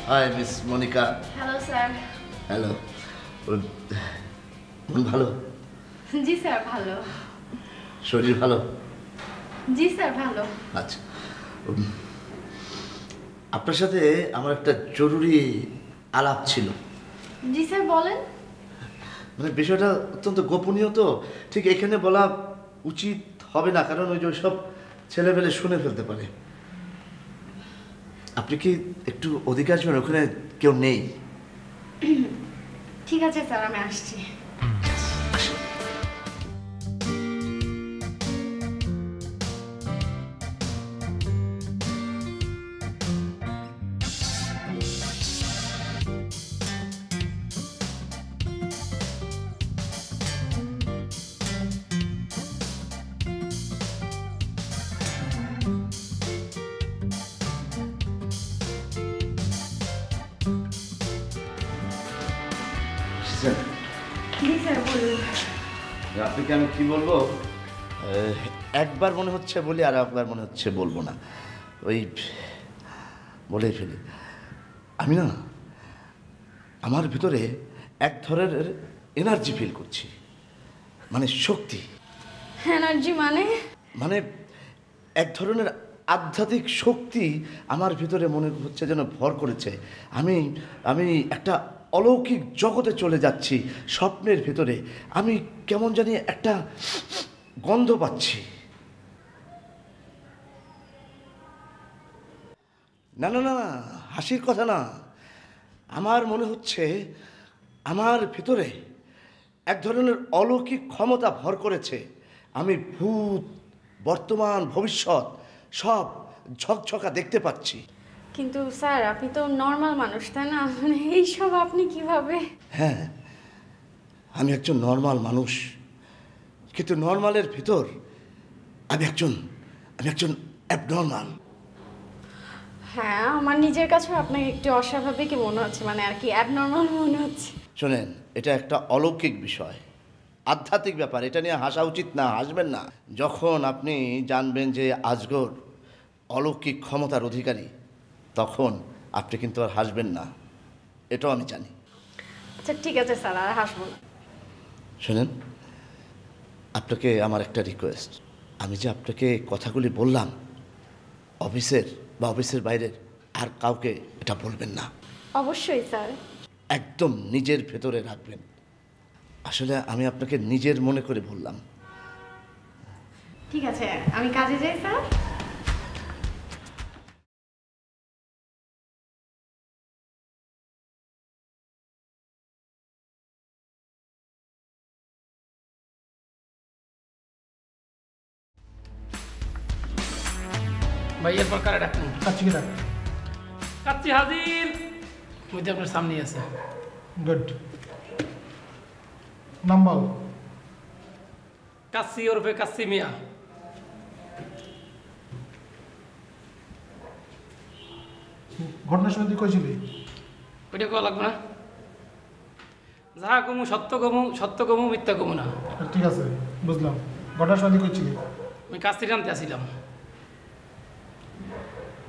High miss Monica. Hello sir. Hello. মন ভালো? জি sir ভালো। শরীর ভালো? জি স্যার ভালো। আচ্ছা, আপনার সাথে আমার একটা জরুরি আলাপ ছিল। জি স্যার বলেন। মানে বিষয়টা অত্যন্ত গোপনীয়, তো ঠিক এখানে বলা উচিত হবে না, কারণ ওই যে সব ছেলেপেলে শুনে ফেলতে পারে। আপনি কি একটু ওদিকে আসবেন? ওখানে কেউ নেই। ঠিক আছে স্যার, আমি আসছি। আপনাকে আমি কি বলবো, একবার মনে হচ্ছে বলি আর একবার মনে হচ্ছে বলবো না, ওই বলে ফেলি। আমি না আমার ভিতরে এক ধরনের এনার্জি ফিল করছি, মানে শক্তি। এনার্জি মানে? মানে এক ধরনের আধ্যাত্মিক শক্তি আমার ভিতরে মনে হচ্ছে যেন ভর করেছে। আমি আমি একটা অলৌকিক জগতে চলে যাচ্ছি, স্বপ্নের ভিতরে। আমি কেমন জানি একটা গন্ধ পাচ্ছি। না না না, হাসির কথা না। আমার মনে হচ্ছে আমার ভিতরে এক ধরনের অলৌকিক ক্ষমতা ভর করেছে। আমি ভূত, বর্তমান, ভবিষ্যৎ সব ঝকঝকা দেখতে পাচ্ছি। কিন্তু স্যার আপনি তো নর্মাল মানুষ, তাই না? মানে এইসব আপনি কিভাবে? হ্যাঁ, আমি একজন নর্মাল মানুষ, কিন্তু নর্মালের ভিতর আমি একজন অ্যাবনর্মাল। হ্যাঁ, আমার নিজের কাছেও আপনাকে একটু অস্বাভাবিকই মনে হচ্ছে, মানে আর কি অ্যাবনর্মাল মনে হচ্ছে। শোনেন, এটা একটা অলৌকিক বিষয়, আধ্যাত্মিক ব্যাপার। এটা নিয়ে হাসা উচিত না, হাসবেন না। যখন আপনি জানবেন যে আজগর অলৌকিক ক্ষমতার অধিকারী, তখন আপনি কিন্তু আর হাসবেন না, এটাও আমি জানি। আচ্ছা ঠিক আছে স্যার, আর হাসবো না। শোনেন, আপনাকে আমার একটা রিকোয়েস্ট। আমি যে আপনাকে কথাগুলি বললাম, অফিসের বা অফিসের বাইরের আর কাউকে এটা বলবেন না। অবশ্যই স্যার। একদম নিজের ভেতরে রাখবেন। আসলে আমি আপনাকে নিজের মনে করে বললাম। ঠিক আছে, আমি কাজে যাই স্যার। ভাই এরপর কারে ডাকুন? কাচ্চিকে ডাক। কাচ্চি হাজির। ওই যে আপনার সামনেই আছে। গুড। নাম বল। কাচ্চি ওরফে কাচ্চি মিয়া। ঘটনার সময় তুই কইছিলি? ওইটা কওয়া লাগবে না। যাহা কমু সত্য কমু মিথ্যা কমু না। ঠিক আছে, বুঝলাম। ঘটনার সময় তুই কইছিলি? আমি কাচ্চি রানতে আসিলাম।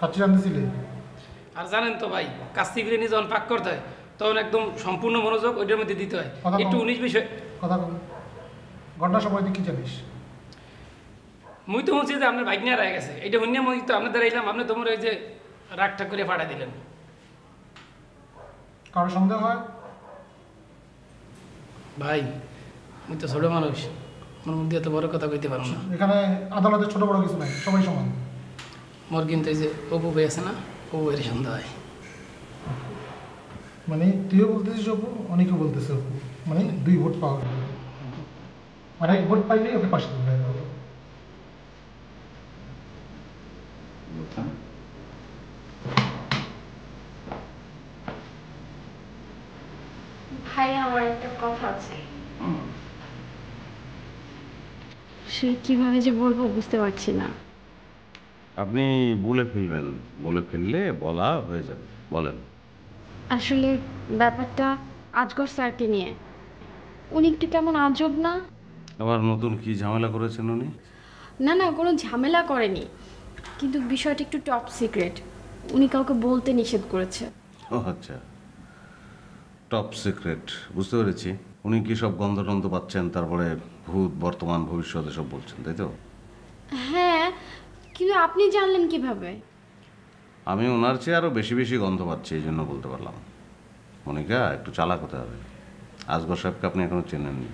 কাচ্চি রাঁধতেছিলি? আর জানেন তো ভাই, কাচ্চিগুলি নিয়ে যখন পাক করতে হয় তখন একদম সম্পূর্ণ মনোযোগ ওইটার মধ্যে দিতে হয়। একটু 19 বিষয় কথা কম। ঘটনার সময় তুই কি জানিস? মুই তো শুনছি যে আপনার বাইক নিয়ে রায় গেছে। এটা হইনি মই তো আপনার দ্বারা এলাম, আপনি তোমার ওই যে রাগটা করে ফাটা দিলেন। কারো সন্দেহ হয়? ভাই মুই তো ছোট মানুষ, আমার মধ্যে এত বড় কথা কইতে পারবো না। এখানে আদালতে ছোট বড় কিছু নাই, সবাই সমান। মোর কিন্তু এই যে অপু ভাই আছে না, অপু ভাইয়ের সন্দেহ হয়। মানে তুইও বলতেছিস অপু, অনেকেও বলতেছে অপু। মানে 2 ভোট পাওয়া গেল, মানে 1 ভোট পাইলেই ওকে পাশে তুলে দেওয়া হলো। ভাই আমার একটা কথা আছে, সে কিভাবে যে বলবো বুঝতে পারছি না। আপনি বলে ফেলবেন, বলে ফেললে বলা হয়ে যাবে, বলেন। আসলে ব্যাপারটা আজগর স্যারকে নিয়ে। উনি একটু কেমন আজব না? আবার নতুন কি ঝামেলা করেছেন উনি? না না, কোনো ঝামেলা করেনি, কিন্তু বিষয়টা একটু টপ সিক্রেট। উনি কাউকে বলতে নিষেধ করেছে। ও আচ্ছা, টপ সিক্রেট, বুঝতে পেরেছি। উনি কি সব গন্ধ টন্ধ পাচ্ছেন, তারপরে ভূত, বর্তমান, ভবিষ্যৎ এসব বলছেন, তাই তো? হ্যাঁ, কিন্তু আপনি জানলেন কিভাবে? আমি ওনার চেয়ে আরও বেশি বেশি গন্ধ পাচ্ছি, এই জন্য বলতে পারলাম। মনিকা, একটু চালাক হতে হবে। আসগর সাহেবকে আপনি এখনো চেনেননি।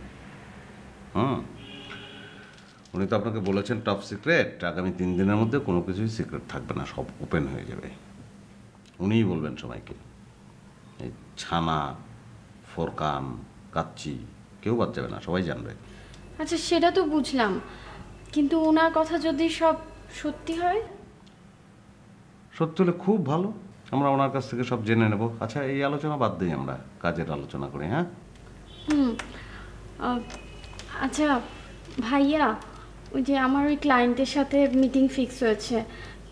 উনি তো আপনাকে বলেছেন টপ সিক্রেট, আগামী 3 দিনের মধ্যে কোনো কিছুই সিক্রেট থাকবে না, সব ওপেন হয়ে যাবে। উনিই বলবেন সবাইকে। এই ছানা, ফোরকান, কাচ্চি কেউ বাদ যাবে না, সবাই জানবে। আচ্ছা, সেটা তো বুঝলাম, কিন্তু ওনার কথা যদি সব সত্যি হয়? সত্যি হলে খুব ভালো, আমরা ওনার কাছ থেকে সব জেনে নেব। আচ্ছা, এই আলোচনা বাদ দিই, আমরা কাজের আলোচনা করি। হ্যাঁ, আচ্ছা ভাইয়া, ওই যে আমার ওই ক্লায়েন্টের সাথে মিটিং ফিক্স হয়েছে,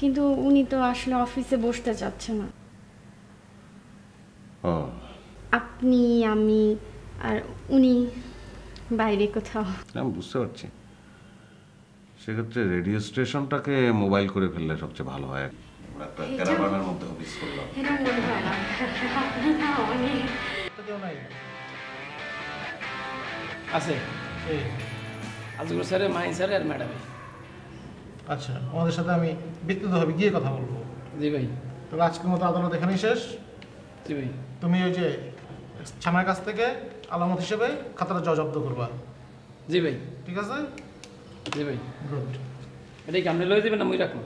কিন্তু উনি তো আসলে অফিসে বসতে চাচ্ছে না। ও আপনি, আমি আর উনি বাইরে কোথাও। আমি বুঝতে পারছি। সেক্ষেত্রে রেডিও স্টেশনটাকে মোবাইল করে ফেললে সবচেয়ে ভালো হয়। আমরা একটা ক্যারাভানের মধ্যে অফিস করলাম। এটা মনে হয় না, আপনি না অনেক। কেউ নাই। আছে এই আজগুলো স্যারে, মাহিন স্যারে আর ম্যাডামে। আচ্ছা, আমাদের সাথে আমি ব্যক্তিগতভাবে গিয়ে কথা বলবো। জি ভাই। তবে আজকের মতো আদালত এখানেই শেষ। জি ভাই। তুমি ওই যে ছানার কাছ থেকে আলামত হিসেবে খাতাটা জব্দ করবা। জি ভাই। ঠিক আছে? জি ভাই। গুড। এটা কি আপনি লয়ে যাবেন না মুই রাখবো?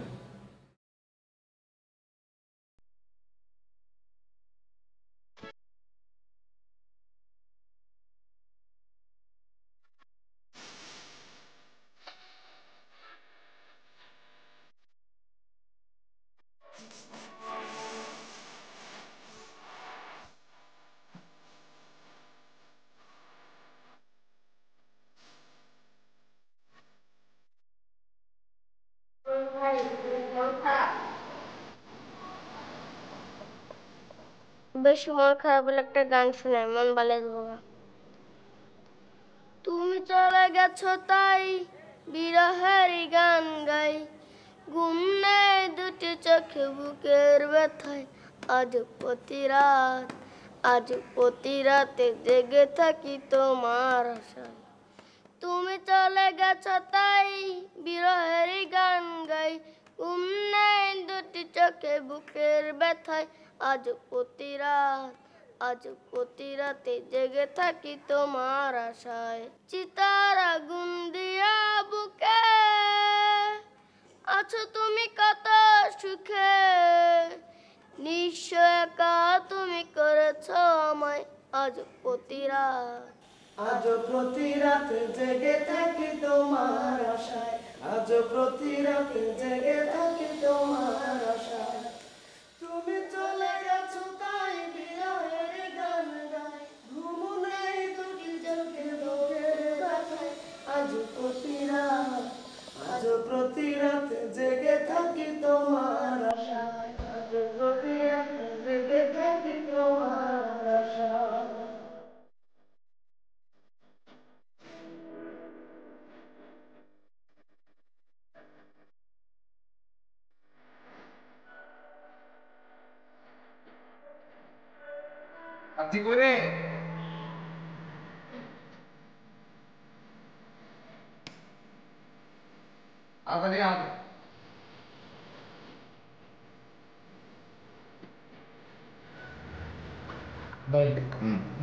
বেশ মন খারাপ হলে একটা গান শুনে মন ভালো লাগবে। তুমি চলে গেছো তাই বিরহের গান গাই, ঘুম নেই দুটি চোখে বুকের ব্যথায়, আজ প্রতি রাতে জেগে থাকি তোমার আশায়। তুমি চলে গেছো তাই বিরহের গান গাই, ঘুম নেই দুটি চোখে বুকের ব্যথায়, আজ প্রতি রাতে জেগে থাকি তোমার আশায়। চিতার আগুন দিয়া বুকে আছো তুমি কত সুখে, নিশ্চয় একা তুমি করেছো আমায়, আজ প্রতি রাতে জেগে থাকি তোমার আশায়, আজ প্রতি রাতে জেগে থাকি তোমার আশায়। তুমি চলে গেছো তাই বিরহের গান গাই, ঘুম নেই দুটি চোখে বুকের ব্যথায়, আজ প্রতি রাতে জেগে থাকি তোমার আশায়, আজ প্রতি রাতে জেগে থাকি তোমার আশায়। আতি করে আগে আগে ভাই,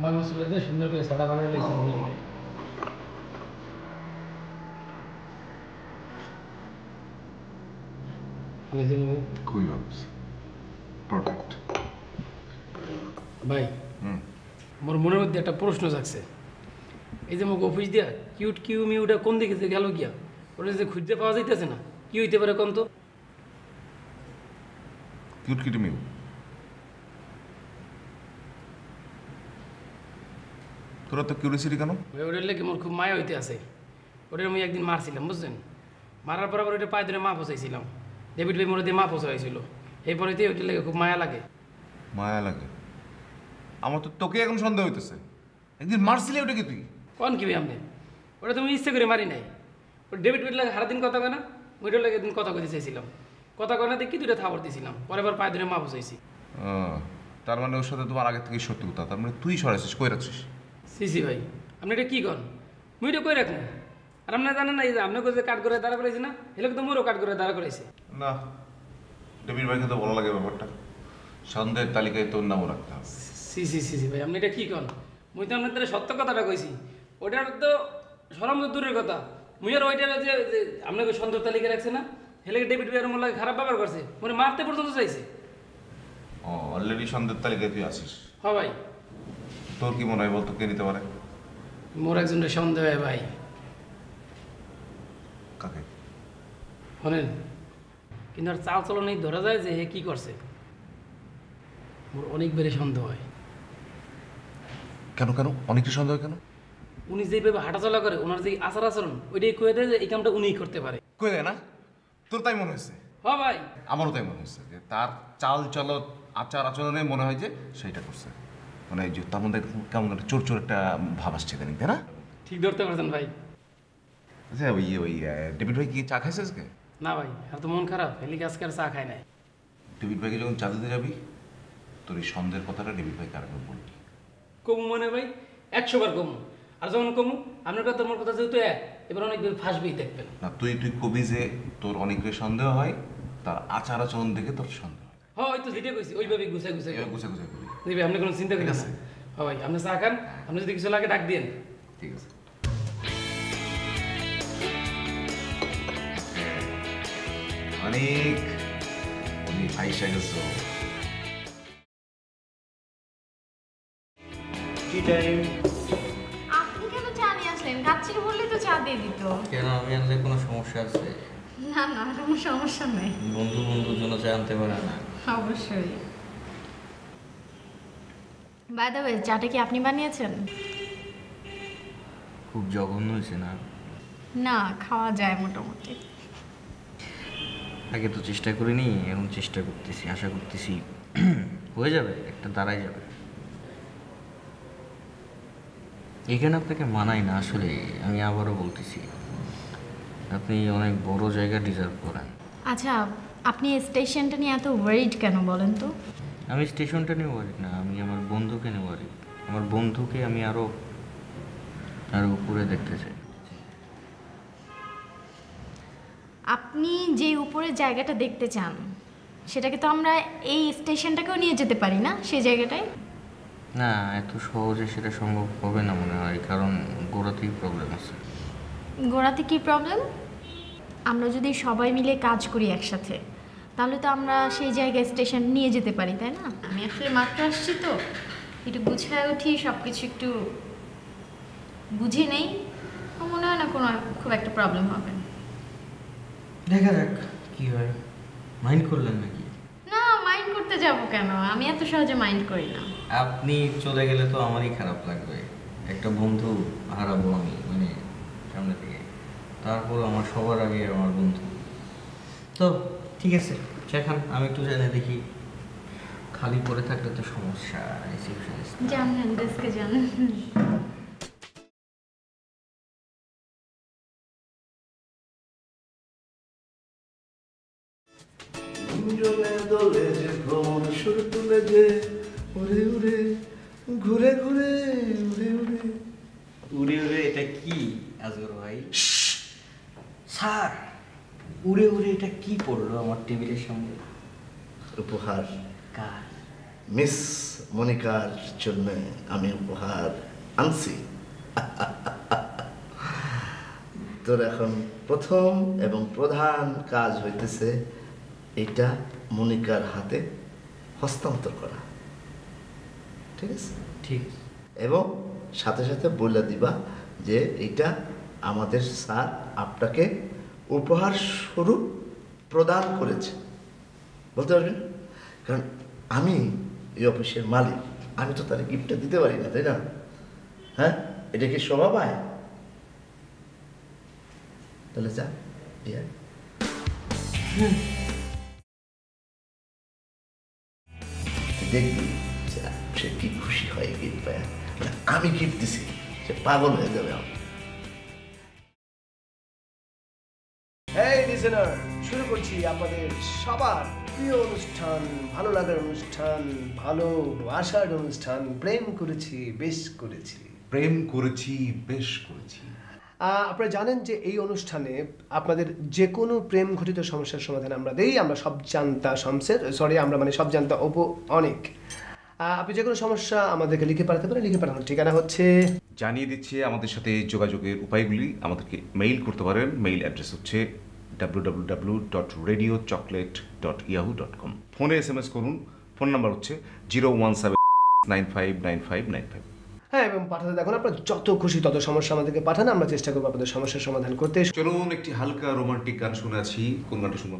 মানুষ চলে সুন্দর করে সাদা বানাই লেগেছে। খুবই ভালো, পারফেক্ট। ভাই, মোর মনের মধ্যে একটা প্রশ্ন জাগছে। এই যে মোক অফিস দিয়া কিউ মিউটা কোন দিকে যে গেল গিয়া, ওটা যে খুঁজতে পাওয়া যাইতেছে না, কি হইতে পারে কোন তো? কিউট কিটি মিউ, তোরা তো কিউরিয়াসিটি কেন? ভাই, ওটার লেগে মোর খুব মায়া হইতে আছে। ওটার আমি একদিন মারছিলাম, বুঝছেন? মারার পর আবার ওটা পায়ে ধরে মা ফসাইছিলাম। ডেভিড ভাই মোড়ে দিয়ে মা ফসাইছিল। এরপরে ওইটার লেগে খুব মায়া লাগে। মায়া লাগে? আমার তো তোকে এখন সন্দেহ হইতেছে। একদিন মারছিলি ওটা কি তুই? কোন কি ভাই আপনি? ওটা তুমি ইচ্ছে করে মারি নাই। ওটা ডেভিড ভাইয়ের লাগে সারাদিন কথা কয় না, ওইটার লাগে একদিন কথা কইতে চাইছিলাম। কথা কয় না দেখি দুইটা থাবর দিয়েছিলাম, পরে আবার পায়ে ধরে মা ফসাইছি। তার মানে ওর সাথে তোমার আগে থেকে শত্রুতা, তার মানে তুই সরাইছিস, কই রাখছিস? সিসি ভাই আপনি এটা কি করেন? মুই এটা কই রাখুন? আর আপনি জানেন না এই যে আপনি যে কাট করে দাঁড়া করাইছি না, এলাকা তো মোরও কাট করে দাঁড়া করাইছে। না, ডেভিড ভাইকে তো ভালো লাগে ব্যাপারটা, সন্দেহের তালিকায় তোর নামও রাখতে হবে। সিসি ভাই আপনি এটা কি করেন? মুই তো আপনার তাহলে সত্য কথাটা কইছি, ওইটার তো সরম তো দূরের কথা। মুই আর ওইটার যে আপনাকে সন্দেহ তালিকা রাখছে না, হেলেকে ডেভিড ভাই আমার লাগে খারাপ ব্যবহার করছে, মানে মারতে পর্যন্ত চাইছে। ও অলরেডি সন্দেহের তালিকায় তুই আছিস। হ্যাঁ ভাই। তোর কি মনে হয় বলতো কে নিতে পারে? মোর একজনের সন্দেহ হয় ভাই। কাকে? শোনেন, কিন্তু আর চাল চলনেই ধরা যায় যে হে কি করছে। মোর অনেকবারই সন্দেহ হয়। কেন কেন অনেকটা সন্দেহ কেন? উনি যেভাবে হাঁটাচলা করে, ওনার যে আচার আচরণ, ওইটাই কয়ে দেয় যে এই কামটা উনিই করতে পারে। কই দেয় না? তোর তাই মনে হয়েছে? হ্যাঁ ভাই। আমারও তাই মনে হচ্ছে যে তার চাল চল আচার আচরণে মনে হয় যে সেইটা করছে, মানে যে তার মধ্যে কেমন একটা চোর চোর একটা ভাব আসছে তাই না? ঠিক ধরতে পারছেন ভাই। আচ্ছা ওই ডেভিড ভাই কি চা খাইছে আজকে? না ভাই, আর তো মন খারাপ, হেলিকে আজকে আর চা খায় নাই। ডেভিড ভাইকে যখন চা দিতে যাবি, তোর এই সন্দেহের কথাটা ডেভিড ভাইকে আরেকবার বলবি। কমু মনে ভাই, 100 বার কমু। আর যখন কমু, আপনার কথা মোর কথা যেহেতু এক, এবার অনেক ফাঁসবেই দেখবেন। না তুই কবি যে তোর অনেকের সন্দেহ হয়, তার আচার আচরণ দেখে তোর সন্দেহ হয়। হ্যাঁ ওই তো যেটা কইছি, ওইভাবে গুছাই গুছাই এবার গুছে গুছে করবি। দিবি, আপনি কোনো চিন্তা করেন না। হ্যাঁ ভাই, আপনি চা খান, আপনি যদি কিছু লাগে ডাক দিন। ঠিক আছে। অনেক তুমি আইসা গেছো। কি টাইম? আপনি কেন চা নিয়ে আসলেন? কাচ্চির বললে তো চা দিয়ে দিত। কেন, আমি আনলে কোনো সমস্যা আছে? না না, কোনো সমস্যা নেই। বন্ধুর জন্য চা আনতে পারে না? অবশ্যই। বাই দ্য ওয়ে, চাটা কি আপনি বানিয়েছেন? খুব জঘন্য হয়েছে না? না, খাওয়া যায় মোটামুটি। আগে তো চেষ্টা করিনি, এখন চেষ্টা করতেছি, আশা করতেছি হয়ে যাবে, একটা দাঁড়াই যাবে। এখানে আপনাকে মানাই না আসলে, আমি আবারও বলতেছি, আপনি অনেক বড় জায়গা ডিজার্ভ করেন। আচ্ছা, আপনি স্টেশনটা নিয়ে এত ওয়ারিড কেন বলেন তো? আমি স্টেশনটা নিয়ে ওয়ারিড না, আমি আমার বন্ধুকে নিয়ে ওয়ারিড। আমার বন্ধুকে আমি আরও উপরে দেখতে চাই। আপনি যে উপরের জায়গাটা দেখতে চান, সেটাকে তো আমরা এই স্টেশনটাকেও নিয়ে যেতে পারি না সেই জায়গাটায়? না, এত সহজে সেটা সম্ভব হবে না মনে হয়, কারণ গোড়াতেই প্রবলেম আছে। গোড়াতে কি প্রবলেম? আমরা যদি সবাই মিলে কাজ করি একসাথে, তাহলে তো আমরা সেই জায়গায় স্টেশন নিয়ে যেতে পারি, তাই না? আমি আসলে মাত্র আসছি তো, একটু গুছায় উঠি, সব কিছু একটু বুঝে নেই, মনে হয় না কোনো খুব একটা প্রবলেম হবে। দেখা যাক কি হয়। মাইন্ড করলেন নাকি? না, মাইন্ড করতে যাব কেন? আমি এত সহজে মাইন্ড করি না। আপনি চলে গেলে তো আমারই খারাপ লাগবে, একটা বন্ধু হারাবো আমি, মানে সামনে থেকে। তারপর আমার সবার আগে আমার বন্ধু। তো ঠিক আছে, সেখান আমি একটু জেনে দেখি, খালি পড়ে থাকলে তো সমস্যা। জানেন, ডেস্কে যান। জমে দোলে যে ভ্রমণ সুর তুলে যে উড়ে উড়ে ঘুরে ঘুরে উড়ে উড়ে। উড়ে উড়ে এটা কি আজগর ভাই? স্যার, উড়ে উড়ে এটা কি পড়লো আমার টেবিলের সামনে? উপহার কার? মিস মনিকার জন্য আমি উপহার আনছি। তোর এখন প্রথম এবং প্রধান কাজ হইতেছে এটা মনিকার হাতে হস্তান্তর করা, ঠিক আছে? ঠিক আছে। এবং সাথে সাথে বলে দিবা যে এটা আমাদের স্যার আপনাকে উপহার স্বরূপ প্রদান করেছে, বলতে পারবেন? কারণ আমি এই অফিসের মালিক, আমি তো তার গিফটটা দিতে পারি না, তাই না? হ্যাঁ, এটা কি শোভা পায়? তাহলে যা দিয়ে দেখবি সে কি খুশি হয় গিফট পায়। আমি গিফট দিছি, সে পাগল হয়ে যাবে। এই লিসেনার, শুরু করছি আপনাদের সবার প্রিয় অনুষ্ঠান, ভালো লাগার অনুষ্ঠান, ভালোবাসার অনুষ্ঠান, প্রেম করেছি বেশ করেছি। প্রেম করেছি, বেশ করেছি। আপনারা জানেন যে এই অনুষ্ঠানে আপনাদের যে কোনো প্রেম ঘটিত সমস্যার সমাধান আমরা দেই। আমরা সব জানতা শামসের, সরি আমরা মানে সব জানতা অপু অনেক। আপনি যে কোনো সমস্যা আমাদেরকে লিখে পাঠাতে পারেন। লিখে পাঠানোর ঠিকানা হচ্ছে, জানিয়ে দিচ্ছি আমাদের সাথে যোগাযোগের উপায়গুলি। আমাদেরকে মেইল করতে পারেন। মেইল অ্যাড্রেস হচ্ছে www.radiochocolate.yahoo.com। ফোনে SMS করুন। ফোন নাম্বার হচ্ছে 017959595। হ্যাঁ, এবং পাঠাতে দেখুন আপনার যত খুশি তত সমস্যা আমাদেরকে পাঠান, আমরা চেষ্টা করবো আপনাদের সমস্যার সমাধান করতে। চলুন একটি হালকা রোমান্টিক গান শুনে আছি। কোন গানটা শুনবো?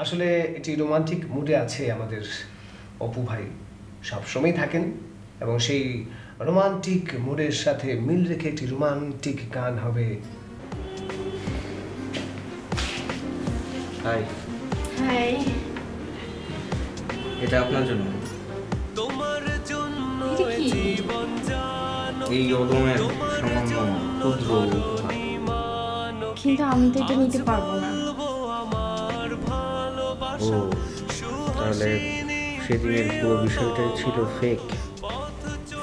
আসলে এটি রোমান্টিক মুডে আছে আমাদের অপু ভাই, সবসময় থাকেন, এবং সেই রোমান্টিক মুডের সাথে মিল রেখে একটি রোমান্টিক গান হবে। Hi, hi. এটা আপনার জন্য। এটা কি? এই অদমের সামান্য ক্ষুদ্র উপহার। কিন্তু আমি তো এটা নিতে পারবো না। ও, তাহলে সেদিনের পুরো বিষয়টাই ছিল ফেক।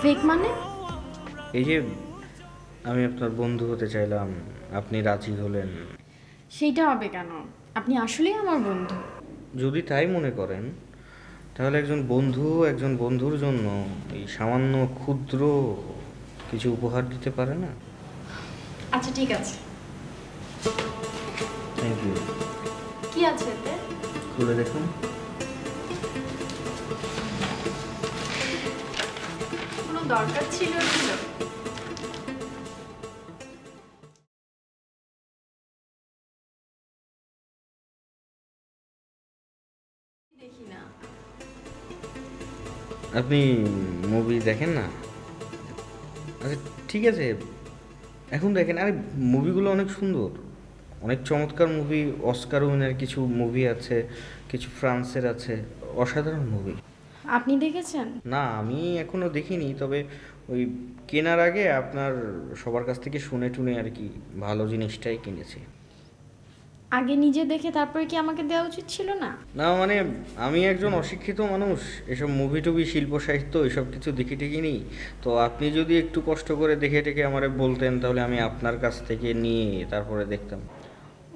ফেক মানে? এই যে আমি আপনার বন্ধু হতে চাইলাম, আপনি রাজি হলেন। সেইটা হবে কেন? আপনি আসলেই আমার বন্ধু। যদি তাই মনে করেন তাহলে একজন বন্ধুর জন্য এই সামান্য ক্ষুদ্র কিছু উপহার দিতে পারে না? আচ্ছা ঠিক আছে। Thank you. কি আছে এতে? খুলে দেখুন। কোনো দরকার ছিল? দেখি না। আপনি মুভি দেখেন না? আচ্ছা ঠিক আছে, এখন দেখেন। আরে মুভিগুলো অনেক সুন্দর, অনেক চমৎকার মুভি। অস্কার উইনার কিছু মুভি আছে, কিছু ফ্রান্সের আছে, অসাধারণ মুভি। আপনি দেখেছেন? না, আমি এখনো দেখিনি, তবে ওই কেনার আগে আপনার সবার কাছ থেকে শুনে টুনে আর কি ভালো জিনিসটাই কিনেছি। আগে নিজে দেখে তারপরে কি আমাকে দেওয়া উচিত ছিল না? না মানে আমি একজন অশিক্ষিত মানুষ, এসব মুভি টুভি শিল্প সাহিত্য এসব কিছু দেখে টেকে নিই। তো আপনি যদি একটু কষ্ট করে দেখে টেকে আমারে বলতেন তাহলে আমি আপনার কাছ থেকে নিয়ে তারপরে দেখতাম।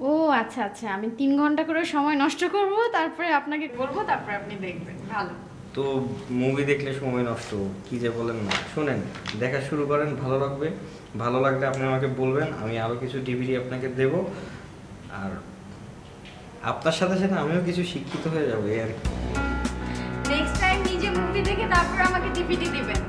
ও আচ্ছা আচ্ছা, আমি 3 ঘন্টা করে সময় নষ্ট করব, তারপরে আপনাকে বলবো, তারপরে আপনি দেখবেন। ভালো। তো মুভি দেখলে সময় নষ্ট কি যে বলেন না। শোনেন, দেখা শুরু করেন, ভালো লাগবে। ভালো লাগলে আপনি আমাকে বলবেন, আমি আরও কিছু ডিভিডি আপনাকে দেব। আর আপনার সাথে সাথে আমিও কিছু শিক্ষিত হয়ে যাবো আর কি। নেক্সট টাইম নিজে মুভি দেখে তারপরে আমাকে ডিভিডি দিবেন।